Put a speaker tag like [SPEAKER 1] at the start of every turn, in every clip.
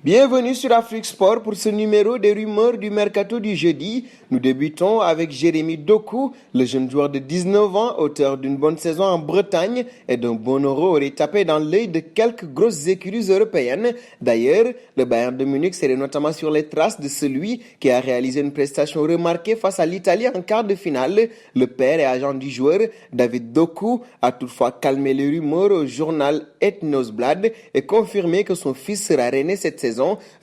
[SPEAKER 1] Bienvenue sur Afrique Sport pour ce numéro des rumeurs du mercato du jeudi. Nous débutons avec Jérémy Doku, le jeune joueur de 19 ans, auteur d'une bonne saison en Bretagne et d'un bon euro aurait tapé dans l'œil de quelques grosses écuries européennes. D'ailleurs, le Bayern de Munich serait notamment sur les traces de celui qui a réalisé une prestation remarquée face à l'Italie en quart de finale. Le père et agent du joueur, David Doku, a toutefois calmé les rumeurs au journal Ethnosblad et confirmé que son fils sera rené cette saison.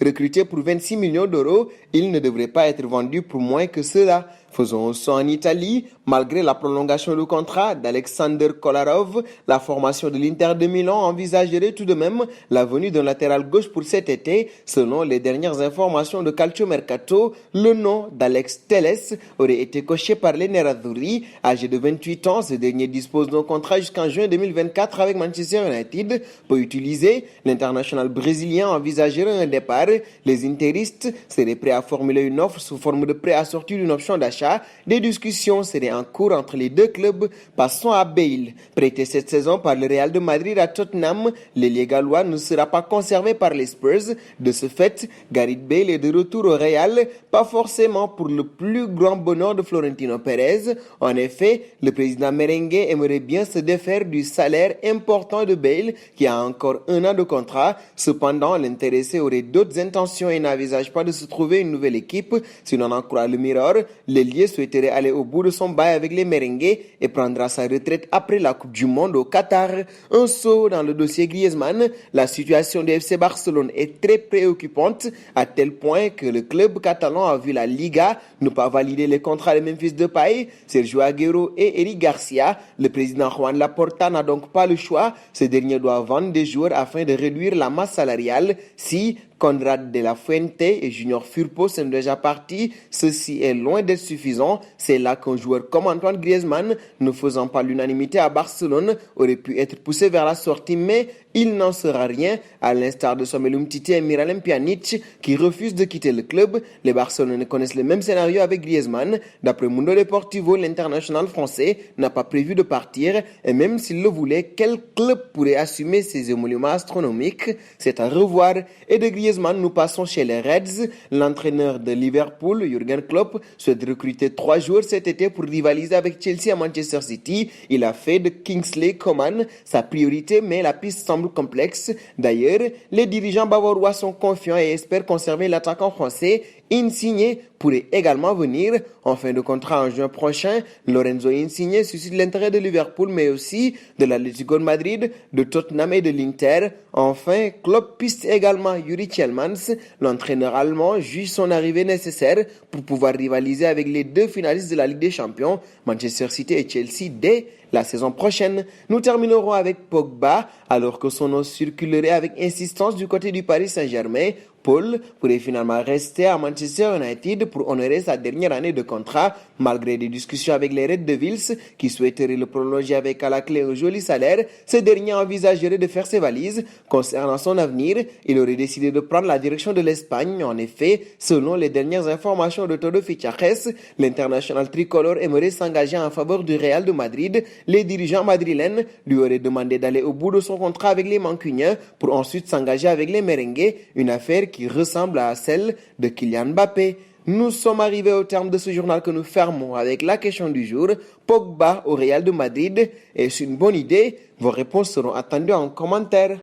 [SPEAKER 1] Recruté pour 26 millions d'euros, il ne devrait pas être vendu pour moins que cela. Faisons un saut en Italie. Malgré la prolongation du contrat d'Alexander Kolarov, la formation de l'Inter de Milan envisagerait tout de même la venue d'un latéral gauche pour cet été. Selon les dernières informations de Calcio Mercato, le nom d'Alex Telles aurait été coché par les Nerazzurri. Âgé de 28 ans, ce dernier dispose d'un contrat jusqu'en juin 2024 avec Manchester United. Pour utiliser, l'international brésilien envisagerait un départ. Les interistes seraient prêts à formuler une offre sous forme de prêt assorti d'une option d'achat. Des discussions seraient en cours entre les deux clubs. Passons à Bale. Prêté cette saison par le Real de Madrid à Tottenham, l'ailier gallois ne sera pas conservé par les Spurs. De ce fait, Gareth Bale est de retour au Real, pas forcément pour le plus grand bonheur de Florentino Pérez. En effet, le président merengue aimerait bien se défaire du salaire important de Bale, qui a encore un an de contrat. Cependant, l'intéressé aurait d'autres intentions et n'envisage pas de se trouver une nouvelle équipe. Si l'on en croit le Mirror, l'ailier souhaiterait aller au bout de son bail avec les merengues et prendra sa retraite après la Coupe du Monde au Qatar. Un saut dans le dossier Griezmann. La situation du FC Barcelone est très préoccupante à tel point que le club catalan a vu la Liga ne pas valider les contrats de Memphis Depay, Sergio Aguero et Eric Garcia. Le président Juan Laporta n'a donc pas le choix. Ce dernier doit vendre des joueurs afin de réduire la masse salariale. Si Conrad de la Fuente et Junior Firpo sont déjà partis, ceci est loin d'être suffisant. C'est là qu'un joueur comme Antoine Griezmann, ne faisant pas l'unanimité à Barcelone, aurait pu être poussé vers la sortie, mais il n'en sera rien, à l'instar de Samuel Umtiti et Miralem Pjanic qui refusent de quitter le club. Les Barcelonais connaissent le même scénario avec Griezmann. D'après Mundo Deportivo, l'international français n'a pas prévu de partir et même s'il le voulait, quel club pourrait assumer ces émoluments astronomiques? C'est à revoir. Et de Griezmann, nous passons chez les Reds. L'entraîneur de Liverpool, Jürgen Klopp, souhaite recruter 3 joueurs cet été pour rivaliser avec Chelsea à Manchester City. Il a fait de Kingsley Coman sa priorité, mais la piste semble complexe. D'ailleurs, les dirigeants bavarois sont confiants et espèrent conserver l'attaquant français. Insigne pourrait également venir en fin de contrat en juin prochain. Lorenzo Insigne suscite l'intérêt de Liverpool, mais aussi de l'Atlético de Madrid, de Tottenham et de l'Inter. Enfin, Klopp piste également Yuri Tielemans. L'entraîneur allemand juge son arrivée nécessaire pour pouvoir rivaliser avec les 2 finalistes de la Ligue des Champions, Manchester City et Chelsea, dès la saison prochaine. Nous terminerons avec Pogba, alors que son nom circulerait avec insistance du côté du Paris Saint-Germain. Paul pourrait finalement rester à Manchester United pour honorer sa dernière année de contrat, malgré des discussions avec les Red Devils qui souhaiteraient le prolonger avec à la clé un joli salaire. Ce dernier envisagerait de faire ses valises. Concernant son avenir, il aurait décidé de prendre la direction de l'Espagne. En effet, selon les dernières informations de Todo Fichajes, l'international tricolore aimerait s'engager en faveur du Real de Madrid. Les dirigeants madrilènes lui auraient demandé d'aller au bout de son contrat avec les Mancuniens pour ensuite s'engager avec les merengues, une affaire qui ressemble à celle de Kylian Mbappé. Nous sommes arrivés au terme de ce journal que nous fermons avec la question du jour. Pogba au Real de Madrid, est-ce une bonne idée? Vos réponses seront attendues en commentaire.